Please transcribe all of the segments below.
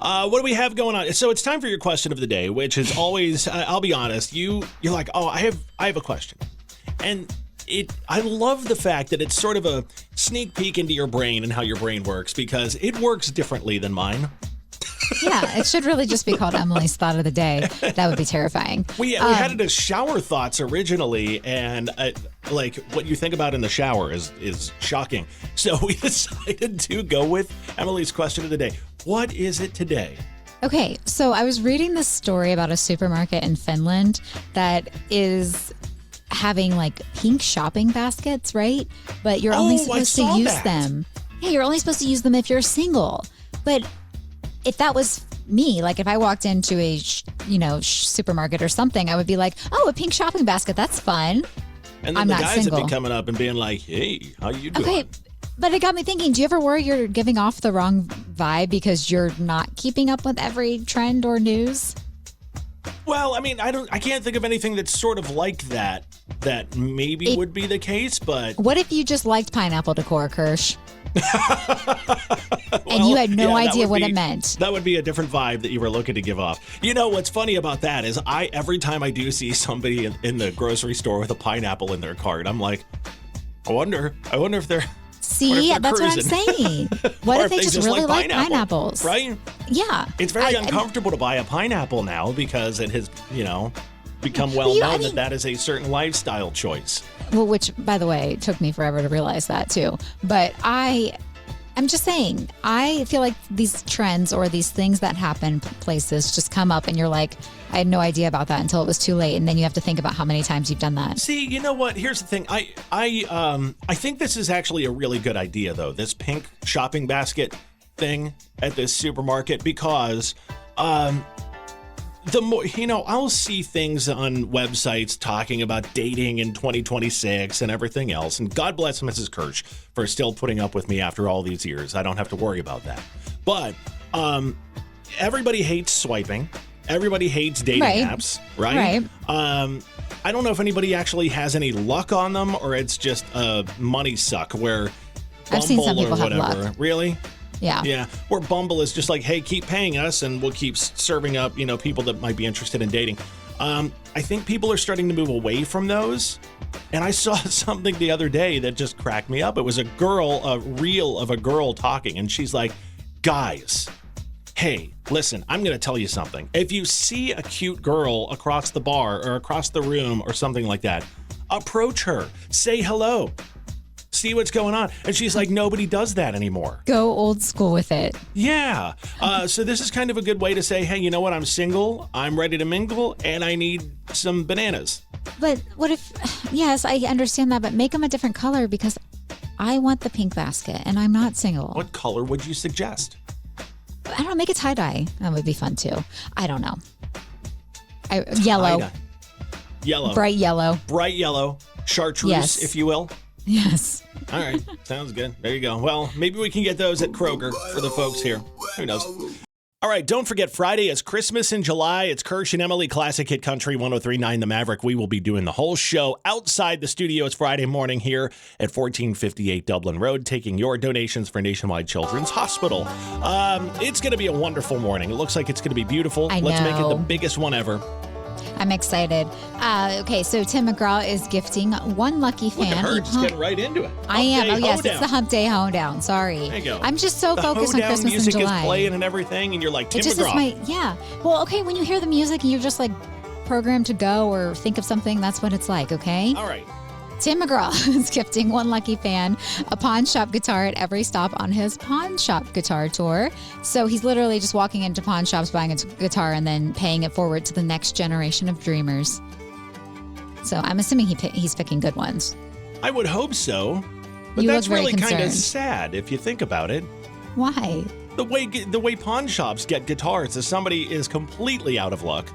What do we have going on? So it's time for your question of the day, which is always, I'll be honest, you're like, oh, I have a question. And I love the fact that it's sort of a sneak peek into your brain and how your brain works, because it works differently than mine. Yeah, it should really just be called Emily's Thought of the Day. That would be terrifying. We had it as shower thoughts originally, and like what you think about in the shower is shocking. So we decided to go with Emily's question of the day. What is it today? Okay, so I was reading this story about a supermarket in Finland that is having like pink shopping baskets, right? But you're only supposed to use them. Yeah, you're only supposed to use them if you're single. But if that was me, like if I walked into a supermarket or something, I would be like, oh, a pink shopping basket, that's fun. And then the guys would be coming up and being like, hey, how you doing? Okay, but it got me thinking, do you ever worry you're giving off the wrong vibe because you're not keeping up with every trend or news? Well, I mean, I can't think of anything that's sort of like that maybe would be the case, but... What if you just liked pineapple decor, Kirsch? And you had no idea what it meant. That would be a different vibe that you were looking to give off. You know, what's funny about that is every time I do see somebody in the grocery store with a pineapple in their cart, I'm like, I wonder if they're... See, that's what I'm saying. What if they just really like pineapples? Right? Yeah. It's very uncomfortable to buy a pineapple now because it has, become well known that is a certain lifestyle choice. Well, which, by the way, took me forever to realize that too. But I'm just saying, I feel like these trends or these things that happen places just come up and you're like, I had no idea about that until it was too late. And then you have to think about how many times you've done that. See, you know what? Here's the thing. I think this is actually a really good idea, though, this pink shopping basket thing at this supermarket, because the more, I'll see things on websites talking about dating in 2026 and everything else. And God bless Mrs. Kirsch for still putting up with me after all these years. I don't have to worry about that. But everybody hates swiping. Everybody hates dating apps, right? I don't know if anybody actually has any luck on them, or it's just a money suck where Bumble I've seen some people or whatever. Have luck. Really? Yeah. Yeah. Where Bumble is just like, hey, keep paying us and we'll keep serving up, people that might be interested in dating. I think people are starting to move away from those. And I saw something the other day that just cracked me up. It was a reel of a girl talking, and she's like, guys, hey, listen, I'm going to tell you something. If you see a cute girl across the bar or across the room or something like that, approach her, say hello. See what's going on. And she's like, nobody does that anymore. Go old school with it. Yeah. So this is kind of a good way to say, hey, you know what? I'm single, I'm ready to mingle, and I need some bananas. But what if, yes, I understand that, but make them a different color, because I want the pink basket and I'm not single. What color would you suggest? I don't know, make it tie-dye. That would be fun too. I don't know. Yellow. Tie-dye. Yellow. Bright yellow. Bright yellow. Chartreuse, if you will. Yes. All right. Sounds good. There you go. Well, maybe we can get those at Kroger for the folks here. Who knows? All right. Don't forget, Friday is Christmas in July. It's Kirsch and Emyle Classic Hit Country 103.9 The Maverick. We will be doing the whole show outside the studio. It's Friday morning here at 1458 Dublin Road, taking your donations for Nationwide Children's Hospital. It's going to be a wonderful morning. It looks like it's going to be beautiful. Let's make it the biggest one ever. I'm excited. Okay, so Tim McGraw is gifting one lucky fan. Look at her, just getting right into it. I am. Oh, yes, it's the Hump Day Hoedown. Sorry. There you go. I'm just so focused on Christmas music in July. Is playing and everything, and you're like, Tim it just McGraw. Is yeah. Well, okay, when you hear the music and you're just like programmed to go or think of something, that's what it's like, okay? All right. Tim McGraw is gifting one lucky fan a pawn shop guitar at every stop on his pawn shop guitar tour. So he's literally just walking into pawn shops, buying a guitar, and then paying it forward to the next generation of dreamers. So I'm assuming he's picking good ones. I would hope so. But that's really kind of sad if you think about it. Why? The way pawn shops get guitars is somebody is completely out of luck,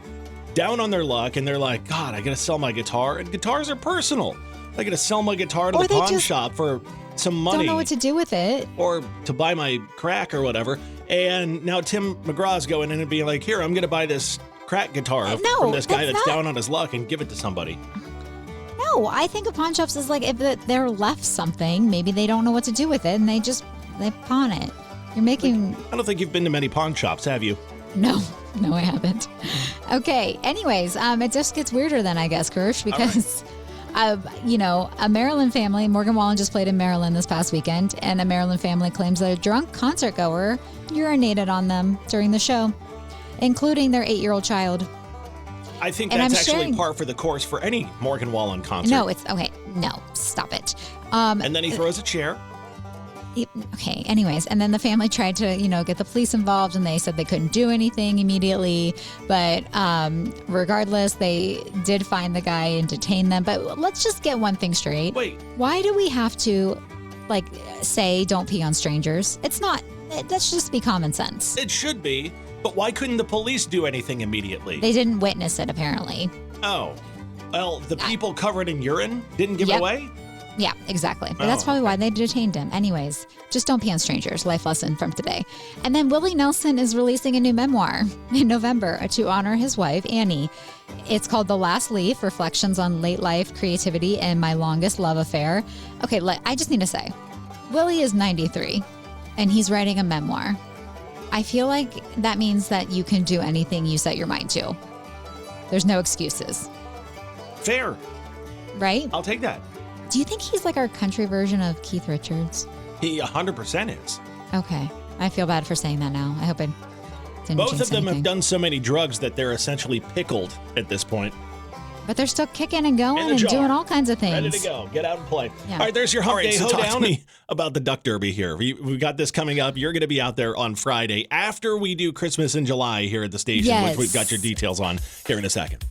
down on their luck, and they're like, God, I got to sell my guitar. And guitars are personal. I got to sell my guitar to the pawn shop for some money. Don't know what to do with it. Or to buy my crack or whatever. And now Tim McGraw's going in and being like, here, I'm going to buy this crack guitar from this guy that's down on his luck and give it to somebody. No, I think of pawn shops as like if they're left something, maybe they don't know what to do with it and they pawn it. You're making... I don't think you've been to many pawn shops, have you? No, I haven't. Okay. Anyways, it just gets weirder then, I guess, Kirsch, because, a Maryland family, Morgan Wallen just played in Maryland this past weekend, and a Maryland family claims that a drunk concert goer urinated on them during the show, including their 8-year-old child. I think that's actually par for the course for any Morgan Wallen concert. No, it's okay. No, stop it. And then he throws a chair. Okay, anyways, and then the family tried to, get the police involved, and they said they couldn't do anything immediately. But regardless, they did find the guy and detain them. But let's just get one thing straight. Wait. Why do we have to, say don't pee on strangers? It's not, that should just be common sense. It should be, but why couldn't the police do anything immediately? They didn't witness it, apparently. Oh. Well, the people covered in urine didn't give it away? Yeah, exactly. But that's probably why they detained him. Anyways, just don't pee on strangers. Life lesson from today. And then Willie Nelson is releasing a new memoir in November to honor his wife, Annie. It's called The Last Leaf, Reflections on Late Life, Creativity, and My Longest Love Affair. Okay, I just need to say, Willie is 93, and he's writing a memoir. I feel like that means that you can do anything you set your mind to. There's no excuses. Fair. Right? I'll take that. Do you think he's like our country version of Keith Richards? He 100% is. Okay. I feel bad for saying that now. I hope it didn't Both of them anything. have done so many drugs that they're essentially pickled at this point. But they're still kicking and going and doing all kinds of things. Ready to go. Get out and play. Yeah. All right, there's your Hump Day so hoedown. talk to me about the Duck Derby here. We've got this coming up. You're going to be out there on Friday after we do Christmas in July here at the station, Yes. which we've got your details on here in a second.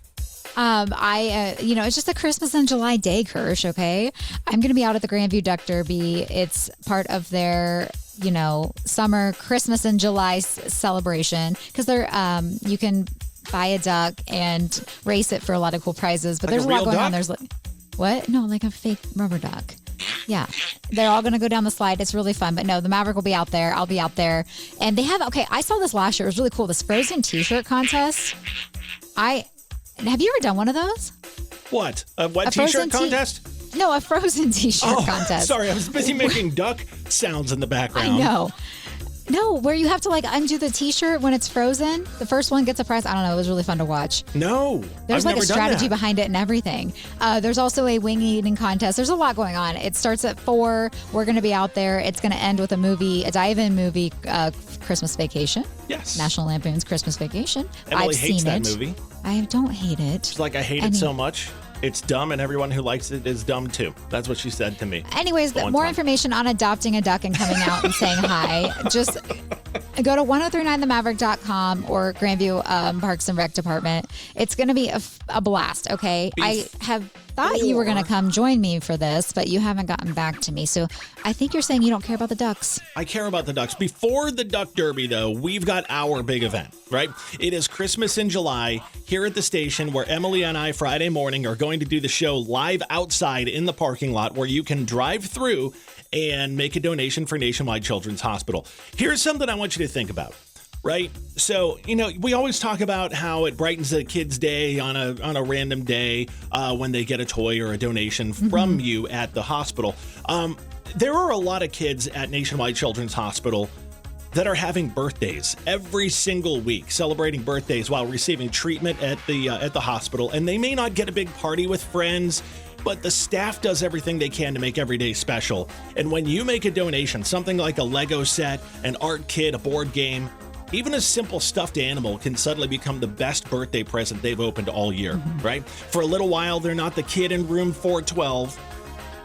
It's just a Christmas in July day, Kirsch, okay? I'm going to be out at the Grandview Duck Derby. It's part of their, summer Christmas in July celebration because you can buy a duck and race it for a lot of cool prizes, but Like there's a a lot real going duck? on. There's what? No, like a fake rubber duck. Yeah. They're all going to go down the slide. It's really fun. But no, the Maverick will be out there. I'll be out there. And they have, I saw this last year. It was really cool. This Frozen t-shirt contest. Have you ever done one of those? What? A wet Frozen t-shirt contest? No, a Frozen t-shirt contest. Sorry. I was busy making duck sounds in the background. I know. No, where you have to undo the t-shirt when it's frozen. The first one gets a prize. I don't know. It was really fun to watch. No. There's I've a never done strategy that. behind it and everything. There's also a wing eating contest. There's a lot going on. It starts at 4. We're going to be out there. It's going to end with a dive-in movie, Christmas Vacation. Yes. National Lampoon's Christmas Vacation. Emily I've hates seen that it. movie. I don't hate it. She's like, I hate it so much. It's dumb, and everyone who likes it is dumb too. That's what she said to me. Anyways, more information on adopting a duck and coming out and saying hi. Just go to 1039themaverick.com or Grandview Parks and Rec Department. It's going to be a blast, okay? I have thought you were going to come join me for this, but you haven't gotten back to me. So I think you're saying you don't care about the ducks. I care about the ducks. Before the Duck Derby, though, we've got our big event, right? It is Christmas in July here at the station where Emily and I Friday morning are going to do the show live outside in the parking lot where you can drive through and make a donation for Nationwide Children's Hospital. Here's something I want you to think about. Right? So, we always talk about how it brightens a kid's day on a random day when they get a toy or a donation from you at the hospital. There are a lot of kids at Nationwide Children's Hospital that are having birthdays every single week, celebrating birthdays while receiving treatment at the hospital. And they may not get a big party with friends, but the staff does everything they can to make every day special. And when you make a donation, something like a Lego set, an art kit, a board game, even a simple stuffed animal can suddenly become the best birthday present they've opened all year, right? For a little while, they're not the kid in room 412.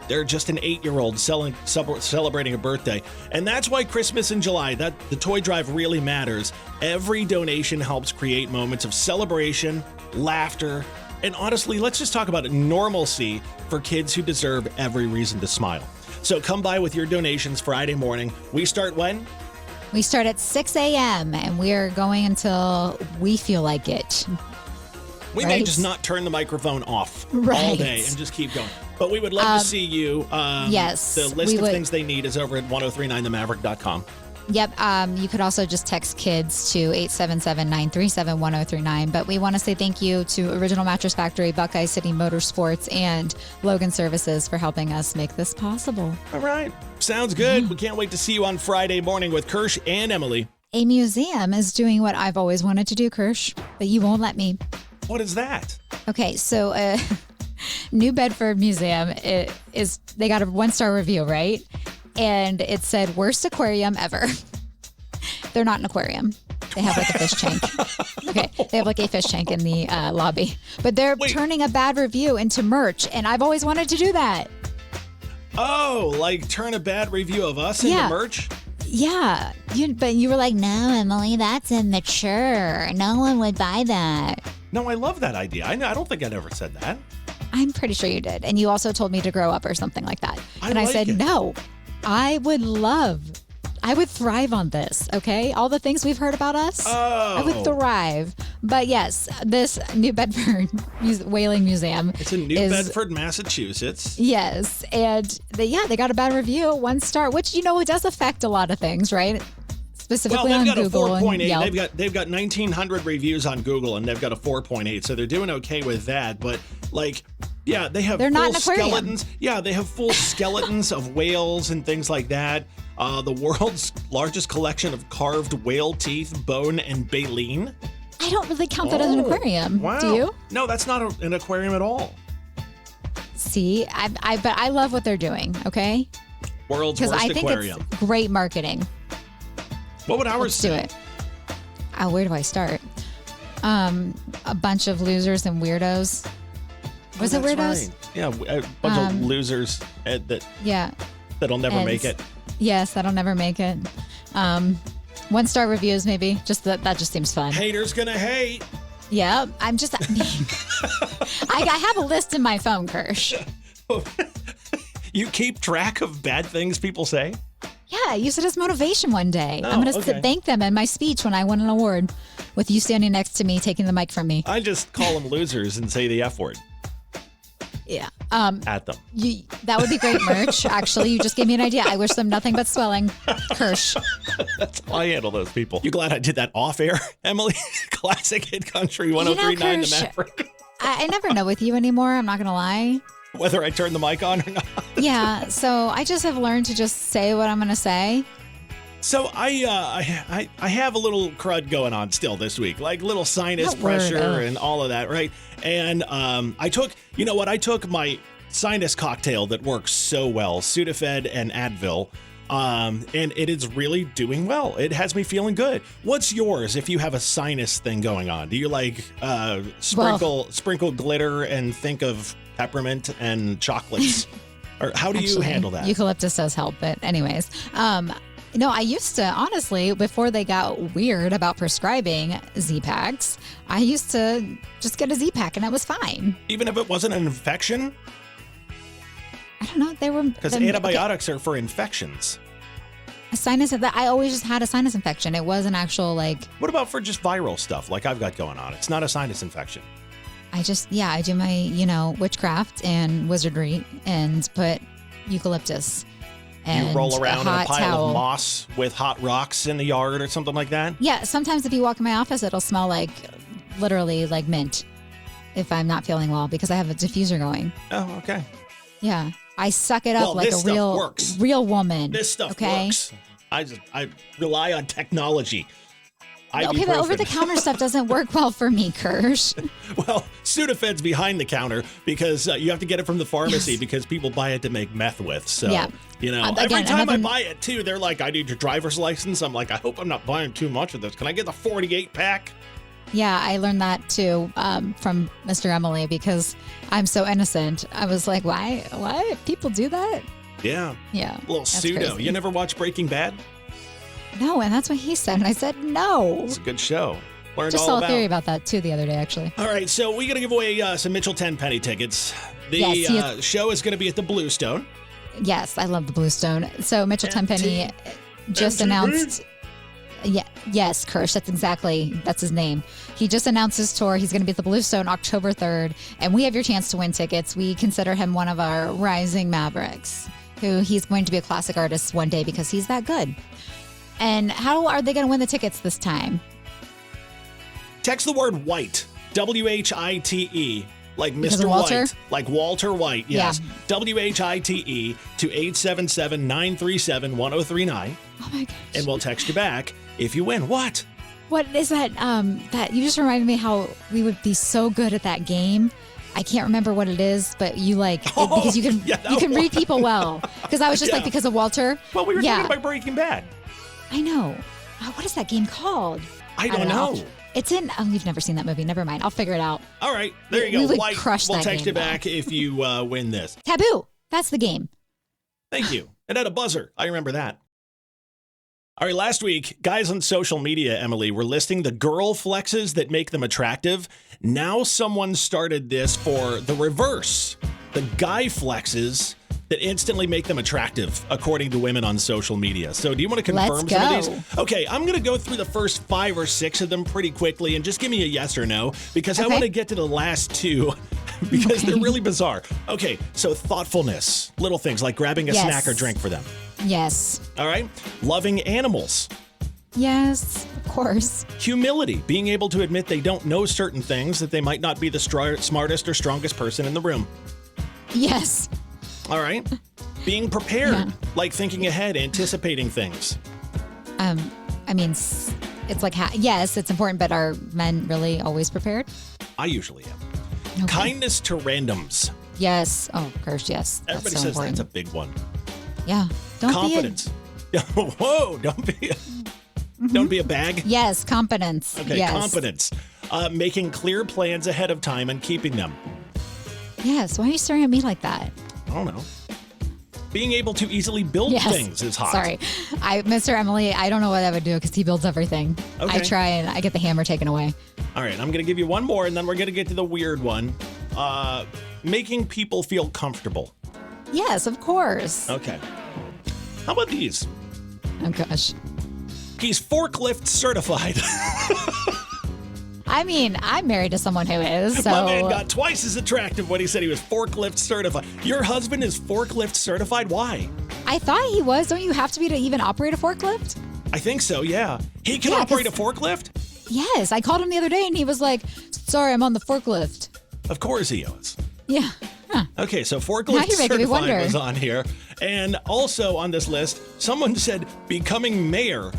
They're just an 8-year-old celebrating a birthday. And that's why Christmas in July, the toy drive really matters. Every donation helps create moments of celebration, laughter, and honestly, let's just talk about it, normalcy for kids who deserve every reason to smile. So come by with your donations Friday morning. We start when? We start at 6 a.m. and we are going until we feel like it. We may just not turn the microphone off all day and just keep going. But we would love to see you. Yes. The list of things they need is over at 1039themaverick.com. Yep. You could also just text kids to 877-937-1039. But we want to say thank you to Original Mattress Factory, Buckeye City Motorsports, and Logan Services for helping us make this possible. All right. Sounds good. We can't wait to see you on Friday morning with Kirsch and Emily. A museum is doing what I've always wanted to do, Kirsch, but you won't let me. What is that? Okay, so New Bedford Museum, they got a 1-star review, right? And it said, worst aquarium ever. They're not an aquarium. They have like a fish tank. Okay, they have like a fish tank in the lobby. But they're turning a bad review into merch, and I've always wanted to do that. Oh, like turn a bad review of us into merch? Yeah, but you were like, no, Emily, that's immature. No one would buy that. No, I love that idea. I don't think I ever said that. I'm pretty sure you did. And you also told me to grow up or something like that. I said, no. I would thrive on this, okay? All the things we've heard about us, I would thrive. But yes, this New Bedford Whaling Museum. It's in New Bedford, Massachusetts. Yes, and they got a bad review, 1 star, which, it does affect a lot of things, right? Specifically on Google. Well, they've got a 4.8. Yelp. They've got 1,900 reviews on Google, and they've got a 4.8, so they're doing okay with that. But they have full skeletons. Yeah, they have full skeletons of whales and things like that. The world's largest collection of carved whale teeth, bone, and baleen. I don't really count that as an aquarium. Wow. Do you? No, that's not an aquarium at all. See, but I love what they're doing. Okay. World's worst aquarium. Because I think it's great marketing. What would ours say? Let's do it. Where do I start? A bunch of losers and weirdos. Was it weirdos? Right. Yeah, a bunch of losers that'll never make it. Yes, that'll never make it. 1-star reviews, maybe. Just that just seems fun. Haters gonna hate. Yeah, I'm just. I have a list in my phone, Kirsch. You keep track of bad things people say? Yeah, use it as motivation one day. I'm going to thank them in my speech when I win an award with you standing next to me, taking the mic from me. I just call them losers and say the F word. Yeah. At them. That would be great merch. Actually, you just gave me an idea. I wish them nothing but swelling. Kirsch. That's how I handle those people. You glad I did that off air, Emily? Classic Hit Country 103.9 The Maverick. I never know with you anymore. I'm not going to lie. Whether I turn the mic on or not. Yeah, so I just have learned to just say what I'm going to say. So I have a little crud going on still this week, like little sinus pressure and all of that, right? And I took my sinus cocktail that works so well, Sudafed and Advil, and it is really doing well. It has me feeling good. What's yours if you have a sinus thing going on? Do you sprinkle glitter and think of peppermint and chocolates? Or how do you handle that? Eucalyptus does help, but anyways. I used to, honestly, before they got weird about prescribing Z-Packs, I used to just get a Z-Pack and it was fine. Even if it wasn't an infection? I don't know. They were... Because antibiotics are for infections. I always just had a sinus infection. It was an actual, What about for just viral stuff like I've got going on? It's not a sinus infection. I do my, witchcraft and wizardry and put eucalyptus. And you roll around in a pile towel of moss with hot rocks in the yard or something like that? Yeah, sometimes if you walk in my office, it'll smell literally like mint if I'm not feeling well because I have a diffuser going. Oh, okay. Yeah, I suck it up like a real woman. This stuff works. I rely on technology. Okay, but over-the-counter stuff doesn't work well for me, Kirsch. Well, Sudafed's behind the counter because you have to get it from the pharmacy because people buy it to make meth with. So, every time I buy it, too, they're like, I need your driver's license. I'm like, I hope I'm not buying too much of this. Can I get the 48-pack? Yeah, I learned that, too, from Mr. Emyle because I'm so innocent. I was like, why? People do that? Yeah. Yeah. A little pseudo. Crazy. You never watch Breaking Bad? No, and that's what he said. And I said, no. It's a good show. Learned Just all saw about a theory about that, too, the other day, actually. All right, so we're going to give away some Mitchell 10-penny tickets. The show is going to be at the Bluestone. Yes, I love the Bluestone. So Mitchell Tenpenny just announced... Yes, Kirsch, that's his name. He just announced his tour. He's going to be at the Bluestone October 3rd, and we have your chance to win tickets. We consider him one of our rising Mavericks, who he's going to be a classic artist one day because he's that good. And how are they going to win the tickets this time? Text the word white, WHITE, like Because Mr. of Walter? White, like Walter White, yes. Yeah. WHITE to 877-937-1039. Oh my gosh. And we'll text you back if you win. What? What is that? That you just reminded me how we would be so good at that game. I can't remember what it is, but you because you can read people well. Because I was just because of Walter. Well, we were talking about Breaking Bad. I know. What is that game called? I don't know. It's in. Oh, you've never seen that movie. Never mind. I'll figure it out. All right, there you go. We would White. crush We'll that text game, you back if you win this. Taboo. That's the game. Thank you. It had a buzzer. I remember that. All right, last week, guys on social media, Emily, were listing the girl flexes that make them attractive. Now someone started this for the reverse, the guy flexes that instantly make them attractive, according to women on social media. So do you want to confirm some of these? Okay, I'm going to go through the first 5 or 6 of them pretty quickly and just give me a yes or no, because I want to get to the last 2 because they're really bizarre. Okay, so thoughtfulness, little things like grabbing a snack or drink for them. Yes. All right. Loving animals. Yes, of course. Humility, being able to admit they don't know certain things, that they might not be the smartest or strongest person in the room. Yes. All right. Being prepared, like thinking ahead, anticipating things. I mean, it's like, yes, it's important, but are men really always prepared? I usually am. Okay. Kindness to randoms. Yes. Oh, Kirsch, yes. Everybody so says important. that's a big one. Yeah. Don't Confidence. Whoa, don't be a bag. Yes, competence. Okay, yes. competence. Making clear plans ahead of time and keeping them. Yes. Why are you staring at me like that? I don't know. Being able to easily build things is hot. Sorry. Mr. Emily, I don't know what I would do because he builds everything. Okay. I try and I get the hammer taken away. All right, I'm going to give you one more, and then we're going to get to the weird one. Making people feel comfortable. Yes, of course. Okay. How about these? Oh, gosh. He's forklift certified. I mean, I'm married to someone who is, so... My man got twice as attractive when he said he was forklift certified. Your husband is forklift certified? Why? I thought he was. Don't you have to be to even operate a forklift? I think so, yeah. He can operate a forklift? Yes. I called him the other day, and he was like, sorry, I'm on the forklift. Of course he is. Yeah. Huh. Okay, so forklift certified was on here. And also on this list, someone said becoming mayor.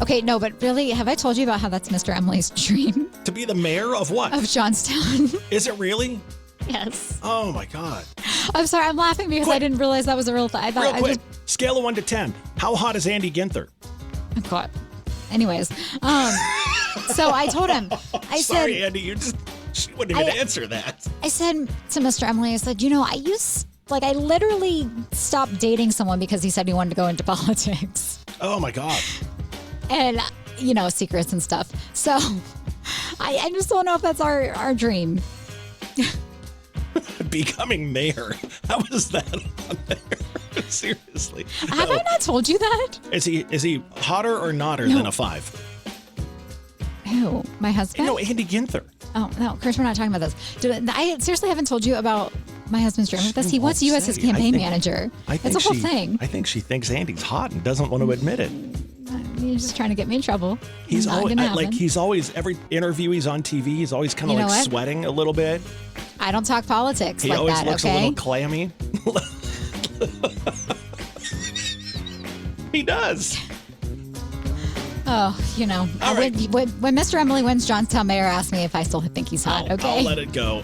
Okay, no, but really, have I told you about how that's Mr. Emily's dream? To be the mayor of what? Of Johnstown. Is it really? Yes. Oh my God. I'm sorry, I'm laughing because I didn't realize that was a real thing. Real quick, scale of 1 to 10. How hot is Andy Ginther? Oh, God. Anyways, so I told him, Sorry, Andy, she wouldn't even answer that. I said to Mr. Emily, I said, I literally stopped dating someone because he said he wanted to go into politics. Oh my God. And, secrets and stuff. So I just don't know if that's our dream. Becoming mayor. How is that on there? Seriously. Have I not told you that? Is he hotter or notter than a 5? Who? My husband? No, Andy Ginther. Oh, no, Chris, we're not talking about this. I seriously haven't told you about my husband's dream with this. He wants you as his campaign manager. It's a whole thing. I think she thinks Andy's hot and doesn't want to admit it. You're just trying to get me in trouble. He's always every interview he's on TV, he's always kind of sweating a little bit. I don't talk politics he like that, always looks a little clammy. He does. Oh, All right. when Mr. Emily wins Johnstown mayor, ask me if I still think he's hot, okay? I'll let it go.